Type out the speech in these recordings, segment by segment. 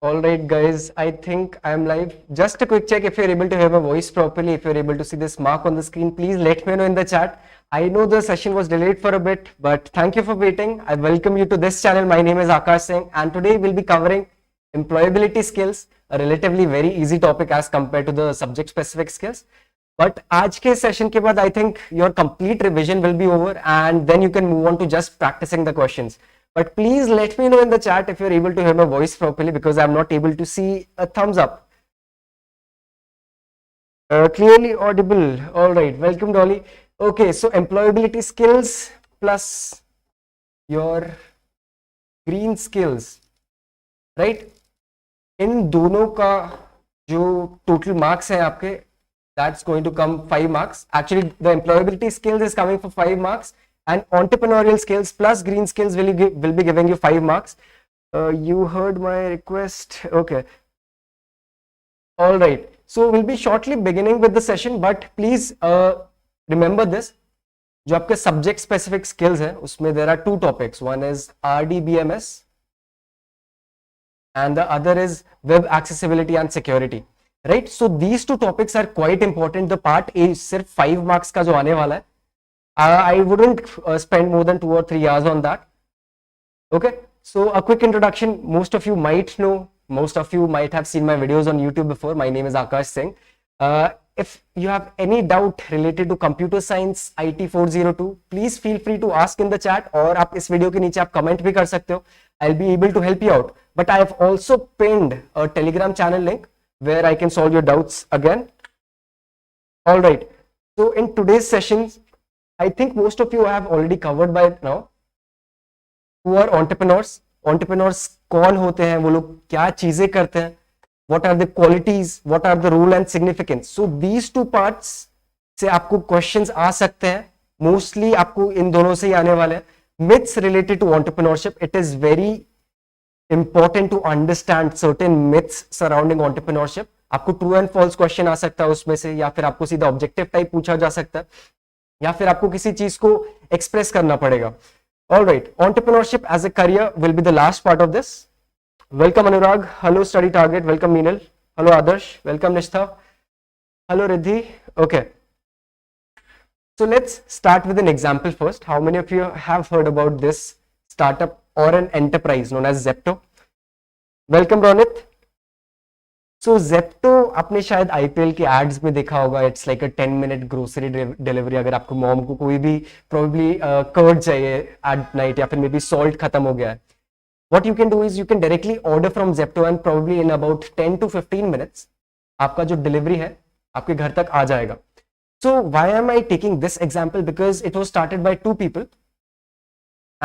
All right, guys, I think I am live. Just a quick check if you're able to hear my voice properly, if you're able to see this mark on the screen, please let me know in the chat. I know the session was delayed for a bit, but thank you for waiting. I welcome you to this channel. My name is Aakash Singh, and today we'll be covering employability skills, a relatively very easy topic as compared to the subject specific skills. But आज के session के बाद I think your complete revision will be over and then you can move on to just practicing the questions. But please let me know in the chat if you're able to hear my voice properly because I'm not able to see a thumbs up. Clearly audible. All right. Welcome, Dolly. Okay. So employability skills plus your green skills, right? इन दोनों का जो total marks है आपके, that's going to come 5 marks. Actually, the employability skills is coming for 5 marks. And entrepreneurial skills plus green skills will be giving you 5 marks. You heard my request. Okay. All right. So we'll be shortly beginning with the session, but please remember this. जो आपके subject specific skills हैं, उसमें there are 2 topics. One is RDBMS and the other is web accessibility and security. Right? So these 2 topics are quite important. The part A सिर्फ 5 marks का जो आने वाला है. I wouldn't spend more than 2 or 3 hours on that. Okay, so a quick introduction. Most of you might know, most of you might have seen my videos on YouTube before. My name is Aakash Singh. If you have any doubt related to computer science IT402, please feel free to ask in the chat और आप इस video के नीचे आप comment भी कर सकते हो. I'll be able to help you out. But I have also pinned a Telegram channel link where I can solve your doubts again. All right. So in today's sessions, I think most of you have already covered by now. Who are entrepreneurs? Entrepreneurs कौन होते हैं? वो लोग क्या चीजें करते हैं? What are the qualities? What are the role and significance? So these 2 parts से आपको questions आ सकते हैं. Mostly आपको इन दोनों से ही आने वाले हैं. Myths related to entrepreneurship. It is very important to understand certain myths surrounding entrepreneurship. आपको true and false question आ सकता है उसमें से, या फिर आपको सीधा objective type पूछा जा सकता है, या फिर आपको किसी चीज को एक्सप्रेस करना पड़ेगा. All right, entrepreneurship as a career will be the last part of this. Welcome Anurag. Hello Study Target. Welcome Meenal. Hello Adarsh. Welcome Nishtha. Hello Riddhi. Okay. So let's start with an example first. How many of you have heard about this startup or an enterprise known as Zepto? Welcome Ronit. So Zepto आपने शायद IPL के ads में देखा होगा. It's like a 10-minute grocery delivery. अगर आपको mom को कोई भी प्रोबेबली कर्ड चाहिए एट नाइट या फिर मे बी सॉल्ट खत्म हो गया है, what you can do is you can directly order from Zepto and probably in about 10 to 15 minutes आपका जो डिलीवरी है आपके घर तक आ जाएगा. So why am I taking this example? Because it was started by 2 people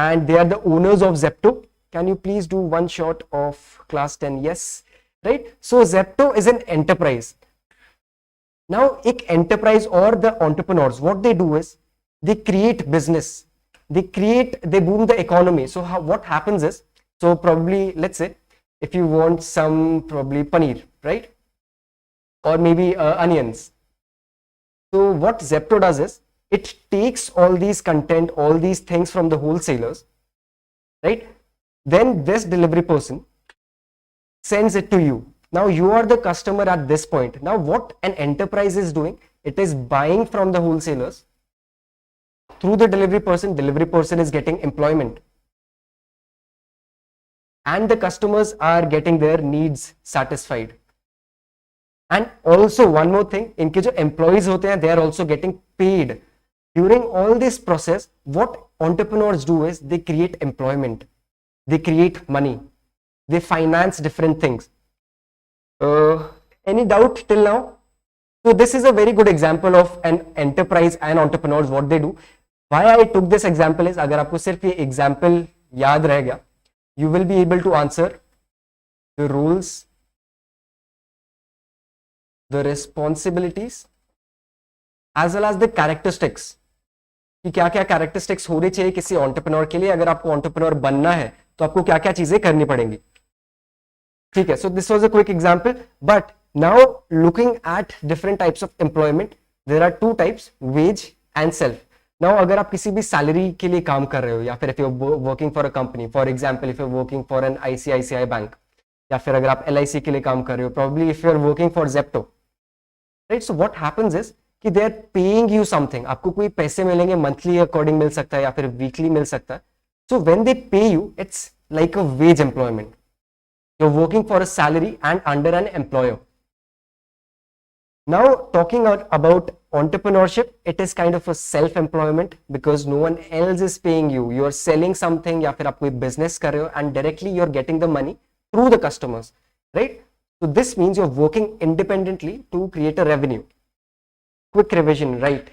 and they are the owners of Zepto. Can you please do one shot of class 10? Yes. Right? So Zepto is an enterprise. Now, एक enterprise or the entrepreneurs, what they do is they create business. They boom the economy. So what happens is, so probably, let's say, if you want some probably paneer, right? Or maybe onions. So what Zepto does is, it takes all these content, all these things from the wholesalers, right? Then this delivery person sends it to you. Now you are the customer at this point. Now what an enterprise is doing, it is buying from the wholesalers through the delivery person. Delivery person is getting employment and the customers are getting their needs satisfied. And also one more thing, इनके जो employees होते हैं, they are also getting paid. During all this process, what entrepreneurs do is they create employment, they create money, they finance different things. Any doubt till now? So this is a very good example of an enterprise and entrepreneurs, what they do. Why I took this example is, अगर आपको सिर्फ ये example याद रह गया, you will be able to answer the roles, the responsibilities, as well as the characteristics. कि क्या क्या characteristics होने चाहिए किसी entrepreneur के लिए. अगर आपको entrepreneur बनना है तो आपको क्या क्या चीजें करनी पड़ेंगी. ठीक है. So this was a quick example, but now looking at different types of employment, there are 2 types, wage and self. Now अगर आप किसी भी सैलरी के लिए काम कर रहे हो, या फिर if you're working for a company, for example if you're working for an ICICI bank, या फिर अगर आप LIC के लिए काम कर रहे हो, probably if you are working for Zepto, right? So what happens is कि they are paying you something, आपको कोई पैसे मिलेंगे, मंथली अकॉर्डिंग मिल सकता है या फिर वीकली मिल सकता है. So when they pay you, it's like a wage employment. You're working for a salary and under an employer. Now talking about entrepreneurship, it is kind of a self-employment because no one else is paying you. You are selling something या फिर आप कोई business कर रहे हो and directly you're getting the money through the customers, right? So this means you're working independently to create a revenue. Quick revision, right?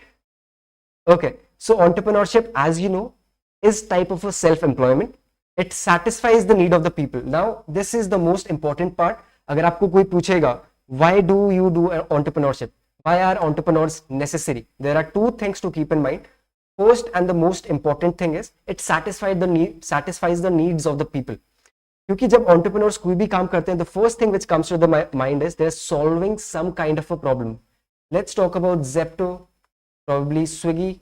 Okay, so entrepreneurship, as you know, is type of a self-employment. It satisfies the need of the people. Now this is the most important part. अगर आपको कोई पूछेगा why do you do entrepreneurship, why are entrepreneurs necessary, there are two things to keep in mind. First and the most important thing is it satisfies the needs of the people. क्योंकि जब entrepreneurs कोई भी काम करते हैं, the first thing which comes to the mind is they're solving some kind of a problem. Let's talk about Zepto, probably Swiggy,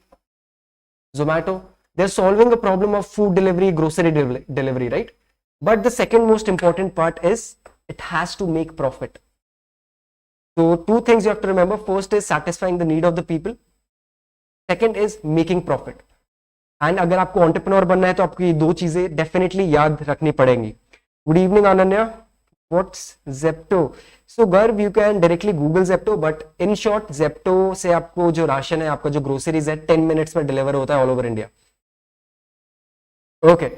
Zomato. They're solving a problem of food delivery, grocery delivery, right? But the second most important part is it has to make profit. So two things you have to remember. First is satisfying the need of the people. Second is making profit. And अगर आपको entrepreneur बनना है तो आपको ये दो चीजें definitely याद रखनी पड़ेंगी. Good evening, Ananya. What's Zepto? So Garv, you can directly Google Zepto, but in short, Zepto से आपको जो राशन है, आपका जो groceries है, 10 minutes में deliver होता है all over India. Okay,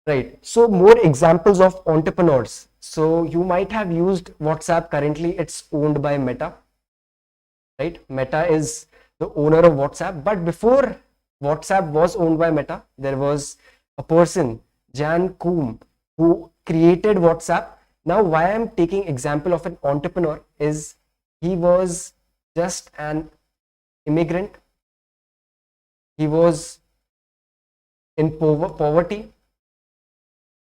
right. So more examples of entrepreneurs. So you might have used WhatsApp. Currently, it's owned by Meta, right? Meta is the owner of WhatsApp. But before WhatsApp was owned by Meta, there was a person, Koum, who created WhatsApp. Now, why I'm taking example of an entrepreneur is he was just an immigrant. He was in poverty,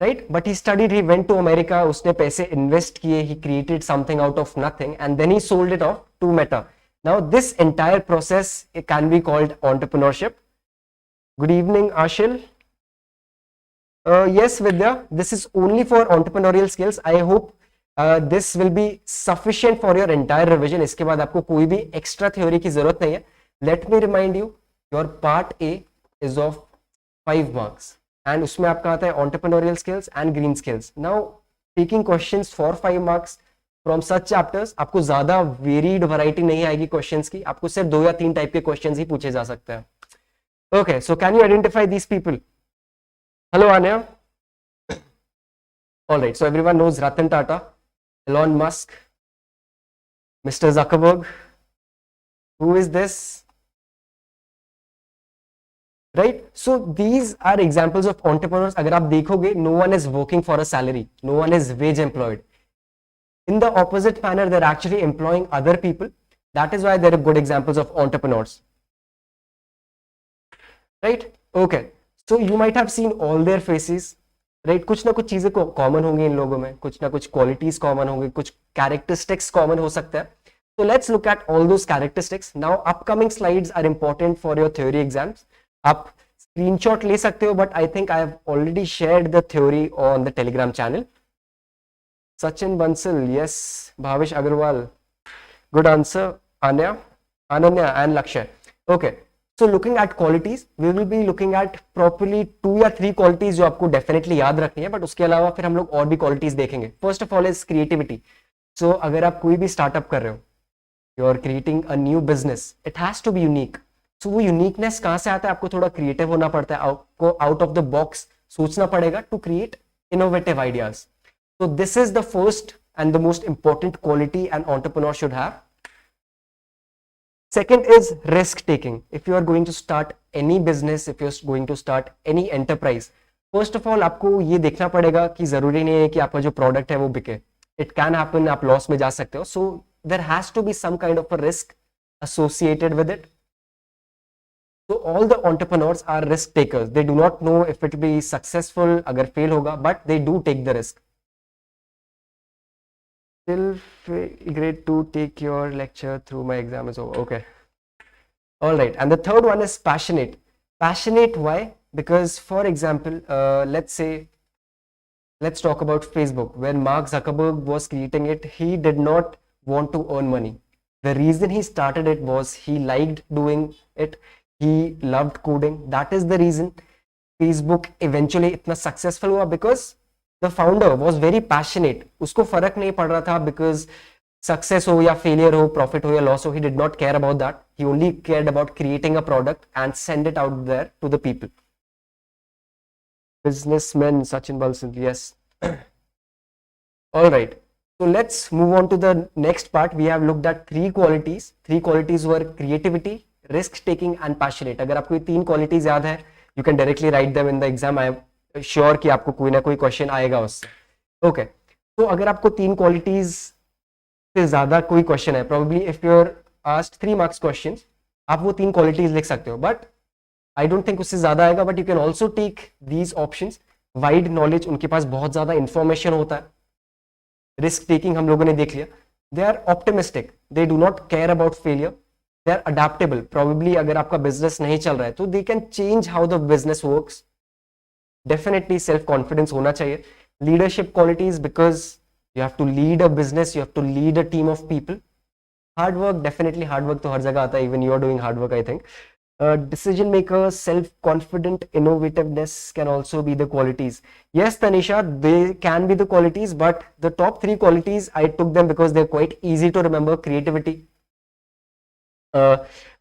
right? But he studied, he went to America, उसने पैसे invest किए, he created something out of nothing and then he sold it off to Meta. Now this entire process, it can be called entrepreneurship. Good evening, Ashil. Yes, Vidya, this is only for entrepreneurial skills. I hope this will be sufficient for your entire revision. इसके बाद आपको कोई भी extra theory की जरूरत नहीं है. Let me remind you, your part A is of 5 marks. And उसमें आपका आता है entrepreneurial skills and green skills. Now taking questions for 5 marks from such chapters, आपको ज्यादा varied variety नहीं आएगी questions की, आपको सिर्फ 2 या 3 टाइप के questions ही पूछे जा सकते हैं. Okay, so can you identify these people? Hello, Anya. All right, so everyone knows Ratan Tata, Elon Musk, Mr. Zuckerberg. Who is this? Right? So these are examples of entrepreneurs. अगर आप देखोगे, no one is working for a salary, no one is wage employed. In the opposite manner, they're actually employing other people. That is why they're good examples of entrepreneurs. Right? Okay. So you might have seen all their faces. Right? कुछ ना कुछ चीजें common होंगी इन लोगों में, कुछ ना कुछ क्वालिटीज कॉमन होंगे, कुछ कैरेक्टरिस्टिक्स कॉमन हो सकता है. So let's look at all those characteristics. Now upcoming slides are important for your theory exams. आप स्क्रीनशॉट ले सकते हो, but I think I have already shared the theory on the Telegram channel. Sachin Bansal, yes. Bhavesh Agrawal, good answer. Ananya and Lakshya. Okay, so looking at qualities, we will be looking at properly 2 या 3 qualities जो आपको definitely याद रखनी है, but उसके अलावा फिर हम लोग और भी qualities देखेंगे. First of all is creativity. So अगर आप कोई भी startup कर रहे हो, you are creating a new business, it has to be unique. So वो यूनिकनेस कहां से आता है? आपको थोड़ा क्रिएटिव होना पड़ता है, आपको आउट ऑफ द बॉक्स सोचना पड़ेगा to create innovative ideas. So this is the first and the most important quality an entrepreneur should have. Second is risk taking. If you are going to start any business, if you're going to start any enterprise, first of all आपको ये देखना पड़ेगा कि जरूरी नहीं है कि आपका जो प्रोडक्ट है वो बिके. It can happen, आप लॉस में जा सकते हो. So there has to be some kind of a risk associated with it. So all the entrepreneurs are risk takers. They do not know if it will be successful, अगर fail होगा, but they do take the risk. Still great to take your lecture through my exam is over. Okay. All right. And the third one is passionate. Passionate, why? Because for example, let's say let's talk about Facebook. When Mark Zuckerberg was creating it, he did not want to earn money. The reason he started it was he liked doing it. He loved coding. That is the reason Facebook eventually इतना successful हुआ, because the founder was very passionate. उसको फर्क नहीं पड़ रहा था because success हो या failure हो, profit हो या loss हो, he did not care about that. He only cared about creating a product and send it out there to the people. Businessman Sachin Balsant, yes. All right. So let's move on to the next part. We have looked at three qualities. Three qualities were creativity, risk taking and passionate. अगर आपको ये तीन qualities याद है, you can directly write them in the exam. I am sure कि आपको कोई ना कोई question आएगा उससे. Okay. तो अगर आपको तीन qualities से ज्यादा कोई question है, probably if you're asked 3 marks questions, आप वो तीन qualities लिख सकते हो. But I don't think उससे ज्यादा आएगा. But you can also take these options. Wide knowledge, उनके पास बहुत ज्यादा information होता है. Risk taking हम लोगों ने देख लिया. They are optimistic. They do not care about failure. They are adaptable. Probably अगर आपका business नहीं चल रहा है तो they can change how the business works. Definitely self confidence होना चाहिए. Leadership qualities, because you have to lead a business, you have to lead a team of people. Hard work, definitely hard work तो हर जगह आता है. Even you are doing hard work, I think. Decision maker, self-confident, innovativeness can also be the qualities. Yes, Tanisha, they can be the qualities, but the top 3 qualities, I took them because they're quite easy to remember. Creativity,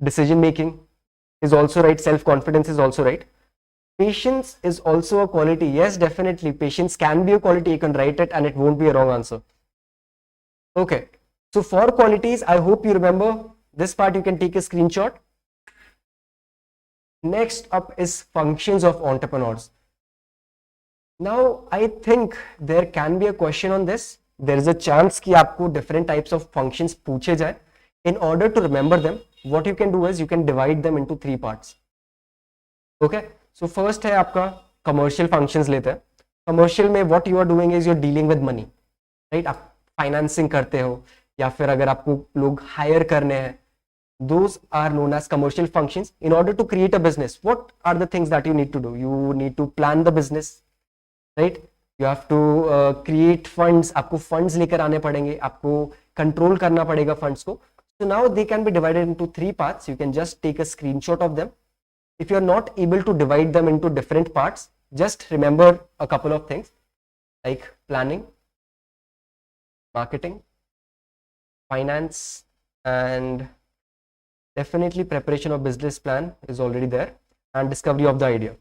decision making is also right, self-confidence is also right. Patience is also a quality. Yes, definitely, patience can be a quality. You can write it and it won't be a wrong answer. Okay, so for qualities, I hope you remember this part. You can take a screenshot. Next up is functions of entrepreneurs. Now, I think there can be a question on this. There is a chance कि आपको different types of functions पूछे जाए. In order to remember them, what you can do is you can divide them into 3 parts. Okay. So first है आपका commercial functions लेते हैं. Commercial में what you are doing is you're dealing with money, right? आप financing करते हो या फिर अगर आपको लोग hire करने हैं. Those are known as commercial functions. In order to create a business, what are the things that you need to do? You need to plan the business, right? You have to create funds. आपको funds लेकर आने पड़ेंगे, आपको control करना पड़ेगा funds को. So now they can be divided into 3 parts. You can just take a screenshot of them. If you're not able to divide them into different parts, just remember a couple of things like planning, marketing, finance, and definitely preparation of business plan is already there, and discovery of the idea.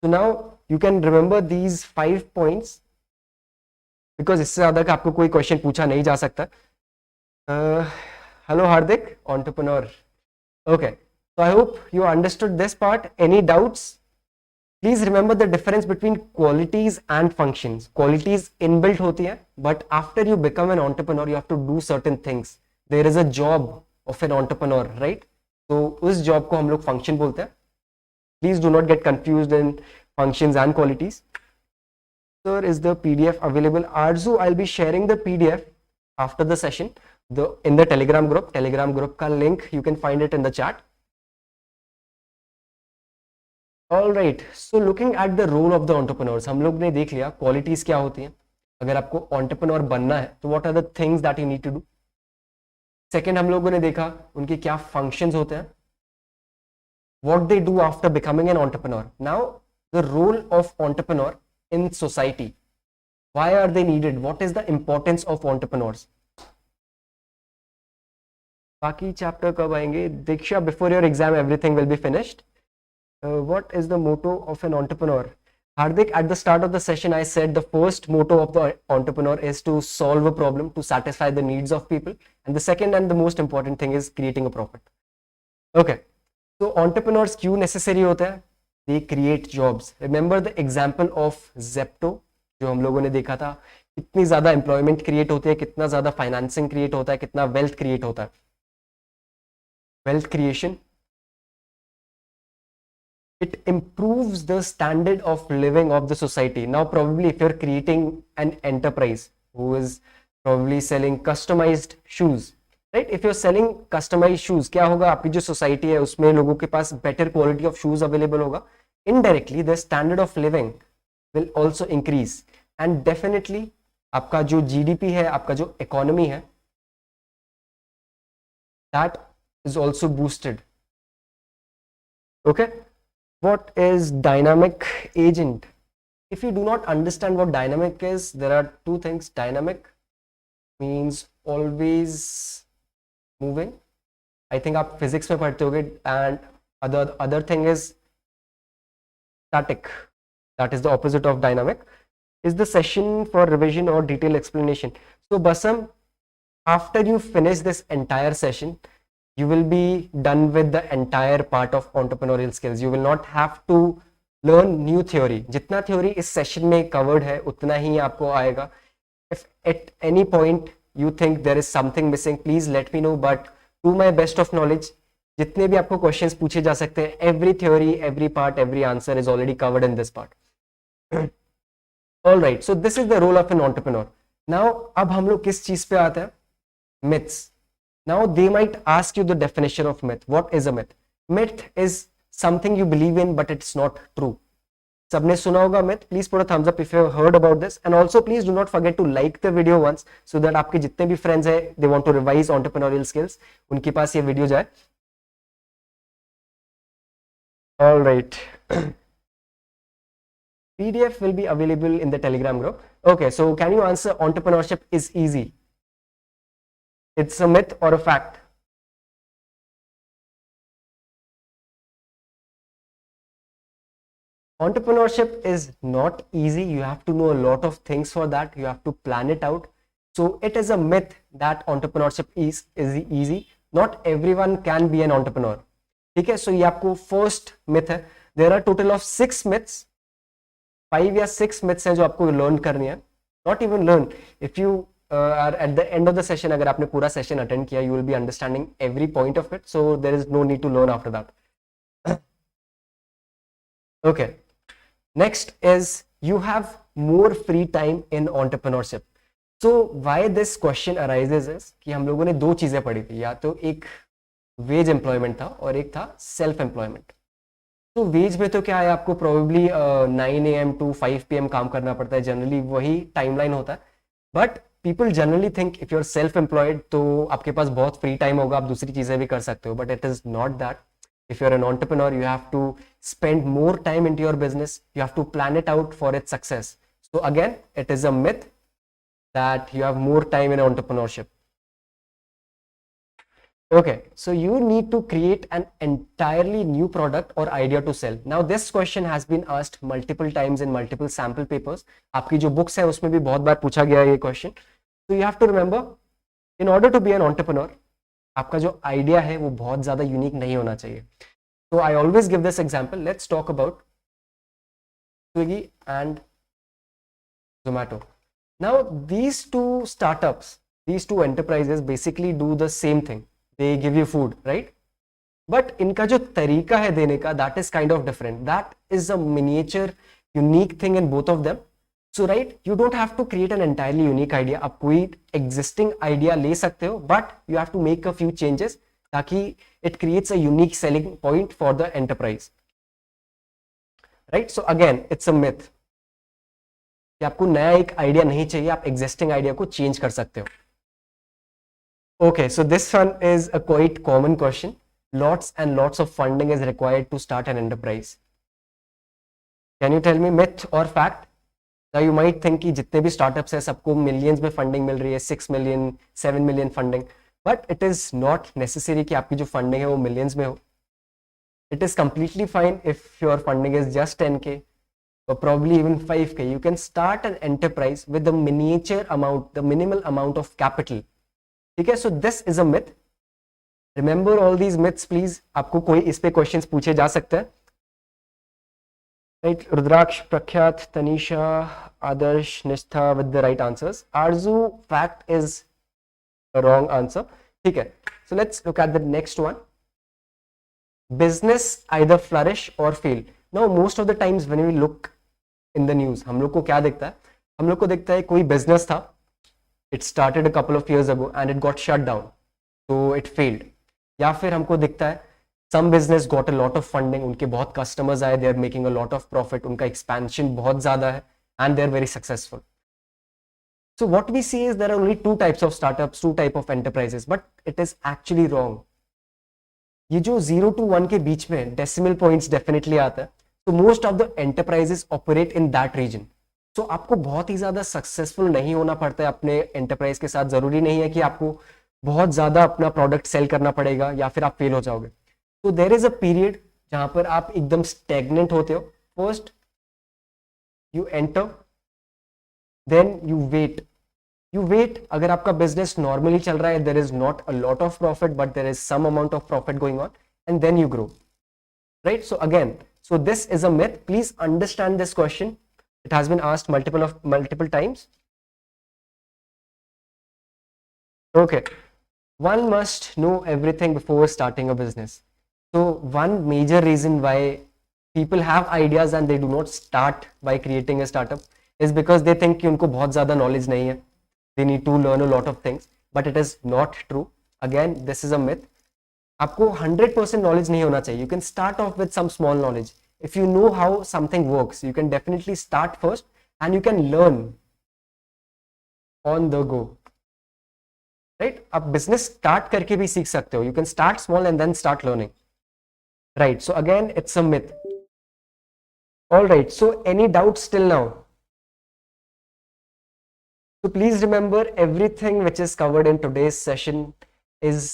So now you can remember these 5 points because इससे ज़्यादा का आपको कोई question पूछा नहीं जा सकता. Hello Hardik, entrepreneur. Okay, so I hope you understood this part. Any doubts? Please remember the difference between qualities and functions. Qualities inbuilt होती है, but after you become an entrepreneur, you have to do certain things. There is a job of an entrepreneur, right? तो उस job को हम लोग function बोलते हैं. Please do not get confused in functions and qualities. Sir, is the PDF available? Arzoo, I will be sharing the PDF after the session in the telegram group का link you can find it in the chat. All right, so looking at the role of the entrepreneurs, हम लोग ने देख लिया qualities क्या होती हैं. अगर आपको entrepreneur बनना है तो what are the things that you need to do. Second, हम लोगों ने देखा उनके क्या फंक्शंस होते हैं, what they do after becoming an entrepreneur. Now the role of entrepreneur in society, why are they needed, what is the importance of entrepreneurs. बाकी chapter कब आएंगे? Diksha, before your exam everything will be finished. What is the motto of an entrepreneur? Hardik, at the start of the session, I said the first motto of the entrepreneur is to solve a problem, to satisfy the needs of people. And the second and the most important thing is creating a profit. Okay. So entrepreneurs क्यों necessary होते हैं? They create jobs. Remember the example of Zepto, जो हम लोगों ने देखा था. कितनी ज़्यादा employment create होती है, कितना ज़्यादा financing create होता है, कितना wealth create होता है. Wealth creation. It improves the standard of living of the society. Now, probably if you're creating an enterprise who is probably selling customized shoes, right? If you're selling customized shoes, क्या होगा? आपकी जो society है उसमें लोगों के पास better quality of shoes available होगा. Indirectly, the standard of living will also increase. And definitely आपका जो जीडीपी है, आपका जो इकोनॉमी है, that is also boosted. Okay, what is dynamic agent? If you do not understand what dynamic is, there are two things. Dynamic means always moving. I think आप physics में पढ़ते होगे. And other thing is static. That is the opposite of dynamic. Is the session for revision or detailed explanation. So Basam, after you finish this entire session, you will be done with the entire part of entrepreneurial skills. You will not have to learn new theory. जितना theory इस session में covered है उतना ही आपको आएगा. If at any point you think there is something missing, please let me know. But to my best of knowledge, जितने भी आपको questions पूछे जा सकते हैं, every theory, every part, every answer is already covered in this part. All right, so this is the role of an entrepreneur. Now अब हम लोग किस चीज पे आते हैं? Myths. Now they might ask you the definition of myth. What is a myth? Myth is something you believe in but it's not true. सबने सुना होगा myth. Please put a thumbs up if you have heard about this. And also please do not forget to like the video once so that आपके जितने भी friends हैं, they want to revise entrepreneurial skills, उनके पास ये video जाए. All right. PDF will be available in the Telegram group. Okay, so can you answer entrepreneurship is easy? It's a myth or a fact? Entrepreneurship is not easy. You have to know a lot of things for that. You have to plan it out. So it is a myth that entrepreneurship is easy. Not everyone can be an entrepreneur. ठीक है, so ये आपको first myth है. There are total of 6 myths. 5 या 6 myths हैं जो आपको learn करनी है. Not even learn. If you are at the end of the session, अगर आपने पूरा session attend किया, you will be understanding every point of it. So there is no need to learn after that. Okay. Next is you have more free time in entrepreneurship. So why this question arises is कि हम लोगों ने दो चीजें पढ़ी थी, या तो एक वेज एम्प्लॉयमेंट था और एक था सेल्फ एम्प्लॉयमेंट. तो वेज में तो क्या है, आपको प्रोबेबली 9 AM to 5 PM काम करना पड़ता है, जनरली वही टाइमलाइन होता है. But people generally think if you are self employed तो आपके पास बहुत फ्री टाइम होगा, आप दूसरी चीजें भी कर सकते हो, but it is not that. If you're an entrepreneur, you have to spend more time into your business. You have to plan it out for its success. So again, it is a myth that you have more time in entrepreneurship. Okay, so you need to create an entirely new product or idea to sell. Now this question has been asked multiple times in multiple sample papers. आपकी जो books है उसमें भी बहुत बार पूछा गया है ये question. So you have to remember, in order to be an entrepreneur, आपका जो आइडिया है वो बहुत ज्यादा यूनिक नहीं होना चाहिए. तो I always give this example. Let's talk about Swiggy and Zomato. Now these two startups, these two enterprises basically do the same thing. They give you food, right? But इनका जो तरीका है देने का, that is kind of different. That is a miniature unique thing in both of them. So right, you don't have to create an entirely unique idea. आप कोई existing idea ले सकते हो, but you have to make a few changes ताकि it creates a unique selling point for the enterprise. Right? So again, it's a myth कि आपको नया एक idea नहीं चाहिए, आप existing idea को change कर सकते हो. Okay, so this one is a quite common question. Lots and lots of funding is required to start an enterprise. Can you tell me myth or fact? Now you might think कि जितने भी startups हैं सबको millions में funding मिल रही है, 6 million 7 million funding, but it is not necessary कि आपकी जो फंडिंग है वो मिलियंस में हो. It is completely fine if your funding is just 10K or probably even 5K. You can start an enterprise with the miniature amount, the minimal amount of capital. ठीक है, so this is a myth. Remember all these myths please. आपको कोई इस पे questions पूछे जा सकते हैं. Right, Rudraksh, Prakhyat, Tanisha, Adarsh, Nishtha with the right answers. Arzu, fact is a wrong answer. Okay, so let's look at the next one. Business either flourish or fail. Now, most of the times when we look in the news, हम लोग को क्या दिखता है? हम लोग को दिखता है कोई business था, it started a couple of years ago and it got shut down, so it failed. या फिर हमको दिखता है some business got a lot of funding, उनके बहुत customers आए, they are making a lot of profit, उनका expansion बहुत ज़्यादा है and they are very successful. So what we see is there are only two types of startups, two type of enterprises, but it is actually wrong. ये जो 0 to 1 के बीच में decimal points definitely आता है, तो most of the enterprises operate in that region. So आपको बहुत ही ज्यादा सक्सेसफुल नहीं होना पड़ता है अपने एंटरप्राइज के साथ. जरूरी नहीं है कि आपको बहुत ज्यादा अपना प्रोडक्ट सेल करना पड़ेगा या फिर आप फेल हो जाओगे. तो देर इज अ पीरियड जहां पर आप एकदम स्टेगनेंट होते हो. First you enter, then you wait. अगर आपका बिजनेस नॉर्मली चल रहा है, there is not a lot of profit but there is some amount of profit going on, and then you grow. Right? So again, so this is a myth. Please understand this question. It has been asked multiple times. Okay. One must know everything before starting a business. So one major reason why people have ideas and they do not start by creating a startup is because they think कि उनको बहुत ज़्यादा knowledge नहीं है. They need to learn a lot of things, but it is not true. Again, this is a myth. आपको 100% knowledge नहीं होना चाहिए. You can start off with some small knowledge. If you know how something works, you can definitely start first and you can learn on the go. Right? आप business start करके भी सीख सकते हो. You can start small and then start learning. Right? So again it's a myth. All right, so any doubt still now? So please remember, everything which is covered in today's session is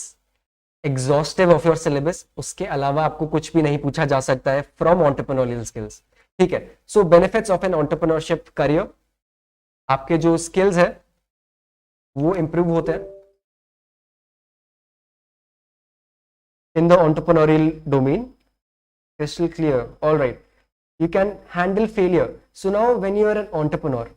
exhaustive of your syllabus. उसके अलावा आपको कुछ भी नहीं पूछा जा सकता है फ्रॉम एंटरप्रेन्योरियल स्किल्स. ठीक है? So benefits of an entrepreneurship career, आपके जो स्किल्स है वो इंप्रूव होते हैं in the entrepreneurial domain. Crystal clear? All right. You can handle failure. So now when you are an entrepreneur,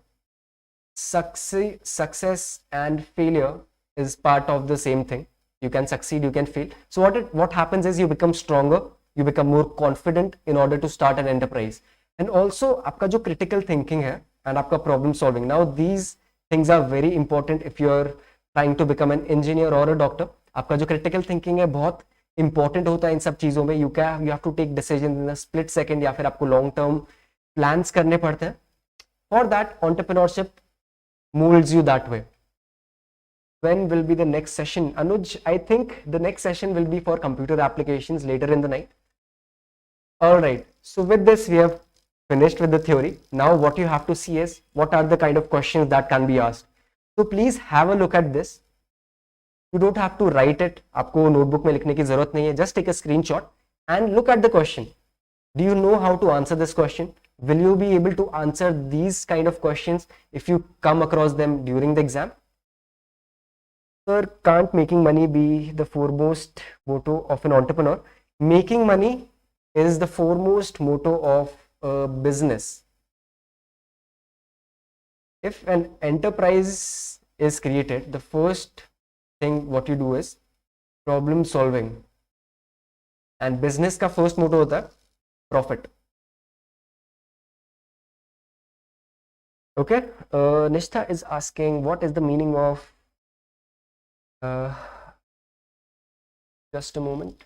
success and failure is part of the same thing. You can succeed, you can fail. So what happens is you become stronger, you become more confident in order to start an enterprise. And also आपका जो critical thinking है and आपका problem solving, now these things are very important if you are trying to become an engineer or a doctor. आपका जो critical thinking है बहुत important होता है इन सब चीजों में. You have to take decisions in a split second, या फिर आपको long term plans करने पड़ते हैं. For that, entrepreneurship molds you that way. When will be the next session, Anuj? I think the next session will be for computer applications later in the night. All right, so with this we have finished with the theory. Now what you have to see is what are the kind of questions that can be asked. So please have a look at this. You don't have to write it. आपको notebook में लिखने की जरूरत नहीं है. Just take a screenshot and look at the question. Do you know how to answer this question? Will you be able to answer these kind of questions if you come across them during the exam? Sir, can't making money be the foremost motto of an entrepreneur? Making money is the foremost motto of a business. If an enterprise is created, the first thing what you do is problem solving. And business का first motto होता है profit. Okay, Nishtha is asking what is the meaning of just a moment,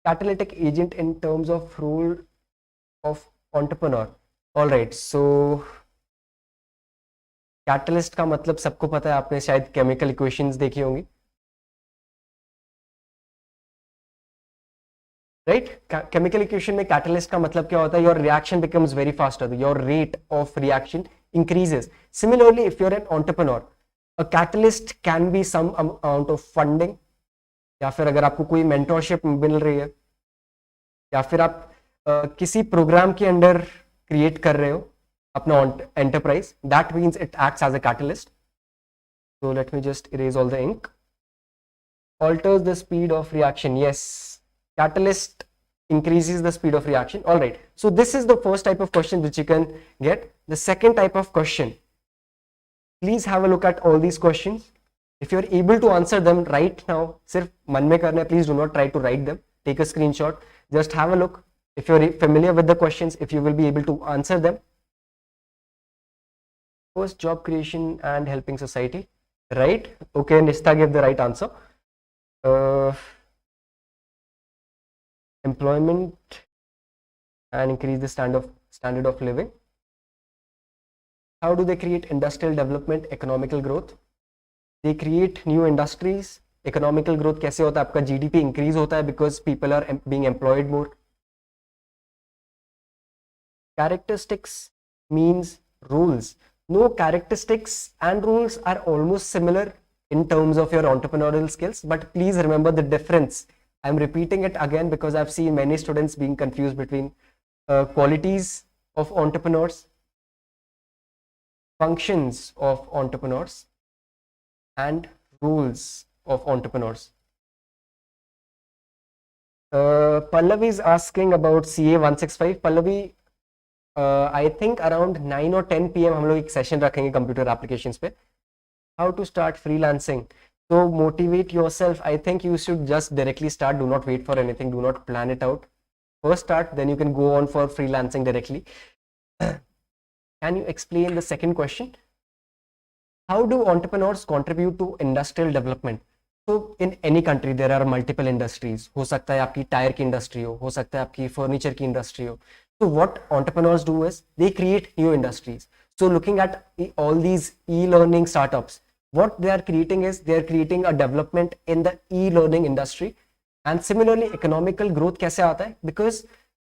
catalytic agent in terms of role of entrepreneur. All right, so catalyst का मतलब सबको पता है. आपने शायद केमिकल इक्वेशंस देखी होंगी. राइट? केमिकल इक्वेशन में कैटलिस्ट का मतलब क्या होता है? Your reaction becomes very faster, your rate of reaction increases. Similarly, if you're an entrepreneur, a catalyst can be some amount of funding, या फिर अगर आपको कोई mentorship मिल रही है, या फिर आप किसी प्रोग्राम के अंडर क्रिएट कर रहे हो अपना enterprise, that means it acts as a catalyst. So let me just erase all the ink. Alters the speed of reaction. Yes, catalyst increases the speed of reaction. All right, so this is the first type of question which you can get. The second type of question, please have a look at all these questions. If you are able to answer them right now, सिर्फ मन में करना है, please do not try to write them. Take a screenshot, just have a look. If you are familiar with the questions, if you will be able to answer them. First, job creation and helping society. Right? Okay, Nishta gave the right answer. Employment and increase the standard of living. How do they create industrial development, economical growth? They create new industries. Economical growth कैसे होता है? आपका GDP increase होता है because people are being employed more. Characteristics means rules. No, characteristics and rules are almost similar in terms of your entrepreneurial skills, but please remember the difference. I'm repeating it again because I've seen many students being confused between qualities of entrepreneurs, functions of entrepreneurs, and rules of entrepreneurs. Pallavi is asking about CA 165. Pallavi, I think around 9 or 10 PM हम लोग एक session रखेंगे computer applications पे. How to start freelancing? So motivate yourself. I think you should just directly start. Do not wait for anything. Do not plan it out. First start, then you can go on for freelancing directly. Can you explain the second question? How do entrepreneurs contribute to industrial development? So in any country there are multiple industries. हो सकता है आपकी tyre की industry हो सकता है आपकी furniture की इंडस्ट्री हो. So what entrepreneurs do is they create new industries. So looking at all these e-learning startups, what they are creating is they are creating a development in the e-learning industry. And similarly economical growth कैसे आता है? Because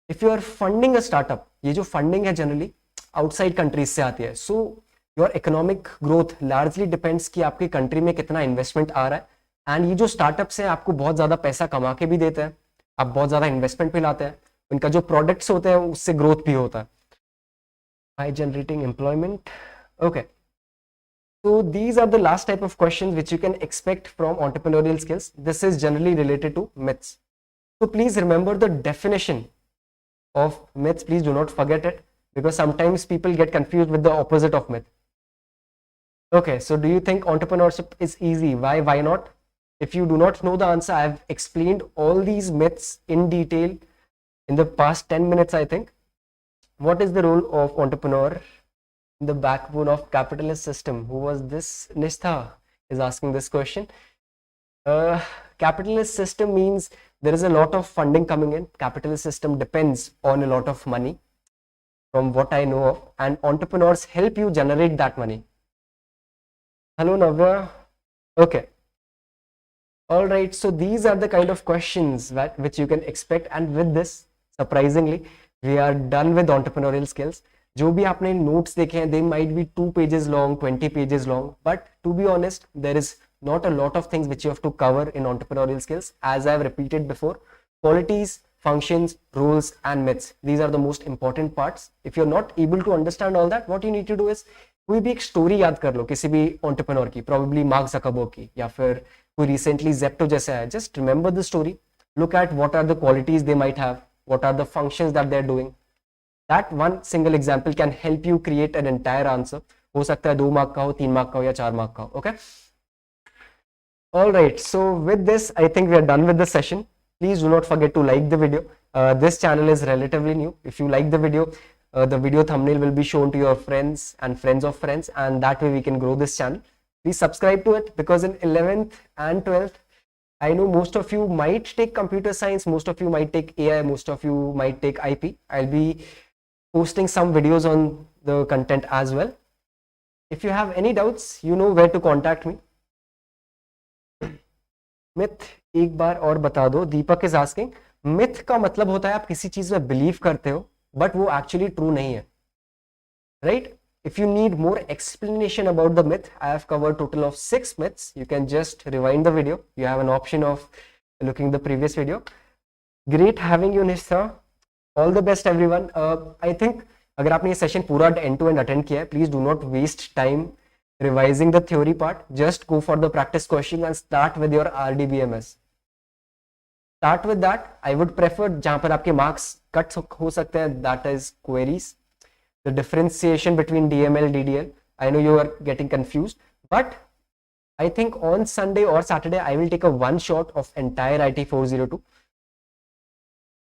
if you are funding a startup, ये जो funding है generally outside countries से आती है. So your economic growth largely depends कि आपकी country में कितना investment आ रहा है. And ये जो startups हैं आपको बहुत ज़्यादा पैसा कमा के भी देते हैं, आप बहुत ज़्यादा investment भी लाते हैं, उनका जो products होते हैं उससे growth भी होता है. By generating employment. Okay. So these are the last type of questions which you can expect from entrepreneurial skills. This is generally related to myths. So please remember the definition of myths. Please do not forget it because sometimes people get confused with the opposite of myth. Okay, so do you think entrepreneurship is easy? Why not? If you do not know the answer, I have explained all these myths in detail in the past 10 minutes, I think. What is the role of entrepreneur in the backbone of capitalist system? Who was this? Nishtha is asking this question. Capitalist system means there is a lot of funding coming in. Capitalist system depends on a lot of money from what I know of, and entrepreneurs help you generate that money. Hello Navya. Okay. All right, so these are the kind of questions which you can expect, and with this, surprisingly, we are done with entrepreneurial skills. जो भी आपने notes देखे हैं, they might be 2 pages long, 20 pages long, but to be honest, there is not a lot of things which you have to cover in entrepreneurial skills. As I have repeated before, qualities, functions, rules, and myths. These are the most important parts. If you're not able to understand all that, what you need to do is कोई भी एक story याद कर लो किसी भी entrepreneur की, probably mark Zuckerberg की, या फिर कोई recently Zepto जैसे है. Just remember the story. Look at what are the qualities they might have, what are the functions that they're doing. That one single example can help you create an entire answer. हो सकता है 2 mark का हो, 3 mark का हो या 4 mark का हो. Okay. All right. So with this, I think we are done with the session. Please do not forget to like the video. This channel is relatively new. If you like the video thumbnail will be shown to your friends and friends of friends, and that way we can grow this channel. Please subscribe to it because in 11th and 12th, I know most of you might take computer science, most of you might take AI, most of you might take IP. I'll be posting some videos on the content as well. If you have any doubts, you know where to contact me. Myth एक बार और बता दो. दीपक is asking. Myth का मतलब होता है आप किसी चीज में believe करते हो, but वो actually true नहीं है. Right? If you need more explanation about the myth, I have covered total of 6 myths. You can just rewind the video. You have an option of looking the previous video. Great having you, Nishtha. All the best, everyone. I think अगर आपने ये session पूरा end to end attend किया है, please do not waste time revising the theory part. Just go for the practice question and start with your RDBMS. Start with that. I would prefer जहाँ पर आपके marks cut हो सकते हैं, that is queries. The differentiation between DML, DDL. I know you are getting confused, but I think on Sunday or Saturday I will take a one shot of entire IT402.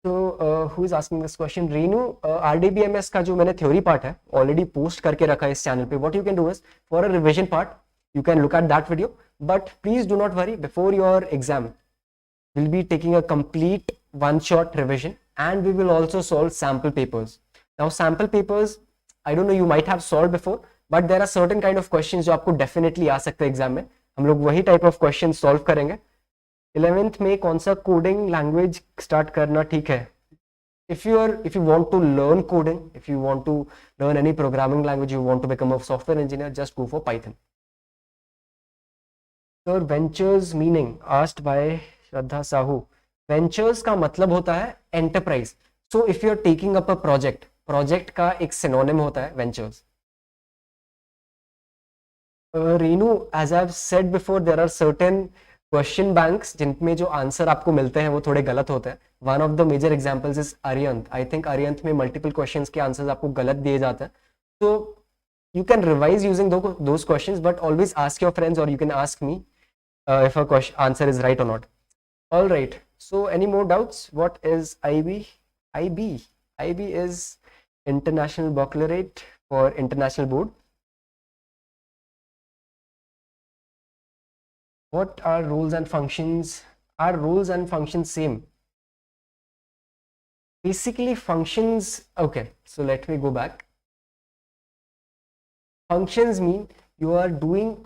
So who is asking this question? Reenu, RDBMS का जो मैंने theory part है already post करके रखा है इस channel पे. What you can do is for a revision part you can look at that video, but please do not worry. Before your exam we'll be taking a complete one shot revision, and we will also solve sample papers. Now sample papers, I don't know, you might have solved before, but there are certain kind of question जो आपको definitely आ सकते हैं exam में, हम लोग वही type of question solve करेंगे। 11th में कौन सा कोडिंग लैंग्वेज स्टार्ट करना ठीक है? if you want to learn coding, if you want to learn any programming language, you want to become a software engineer, just go for Python. Sir, ventures meaning asked by Shraddha Sahu. Ventures का मतलब होता है enterprise. So if you are taking up a project का एक synonym होता है ventures. Reenu, as I've said before, there are certain question banks जिनमें जो आंसर आपको मिलते हैं वो थोड़े गलत होते हैं। One of the major examples is Arihant. I think Arihant में मल्टीपल क्वेश्चंस के आंसर्स आपको गलत दिए जाते हैं, तो you can revise using those questions, but always ask your friends or you can ask me if a answer is right or not. All right, so any more doubts? What is IB? IB is International Baccalaureate for International Board. What are roles and functions? Are roles and functions same? Basically functions, okay, so let me go back. Functions mean you are doing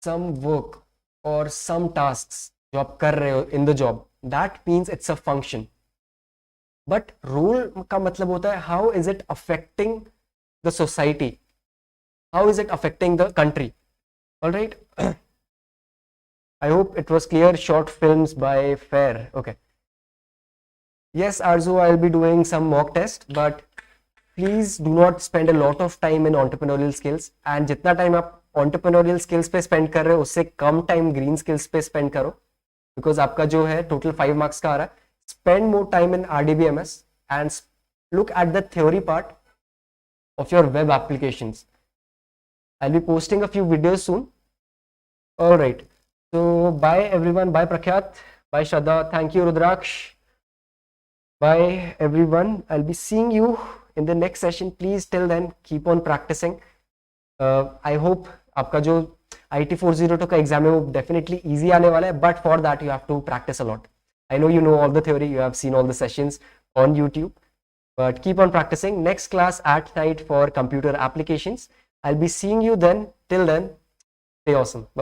some work or some tasks जो आप कर रहे हो in the job, that means it's a function. But role का मतलब होता है how is it affecting the society, how is it affecting the country. All right. I hope it was clear. Short films by Fair. Okay. Yes, Arzu, I'll be doing some mock test, but please do not spend a lot of time in entrepreneurial skills. And जितना time आप entrepreneurial skills पे spend कर रहे हो उससे कम time green skills पे spend करो, because आपका जो है total 5 marks का आ रहा है. Spend more time in RDBMS and look at the theory part of your web applications. I'll be posting a few videos soon. All right. So bye everyone. Bye Prakhyat. Bye Shraddha. Thank you Rudraksh. Bye everyone. I'll be seeing you in the next session. Please till then keep on practicing. I hope आपका जो IT402 का exam है वो definitely easy आने वाला है, but for that you have to practice a lot. I know you know all the theory. You have seen all the sessions on YouTube, but keep on practicing. Next class at night for computer applications. I'll be seeing you then. Till then, stay awesome. Bye bye.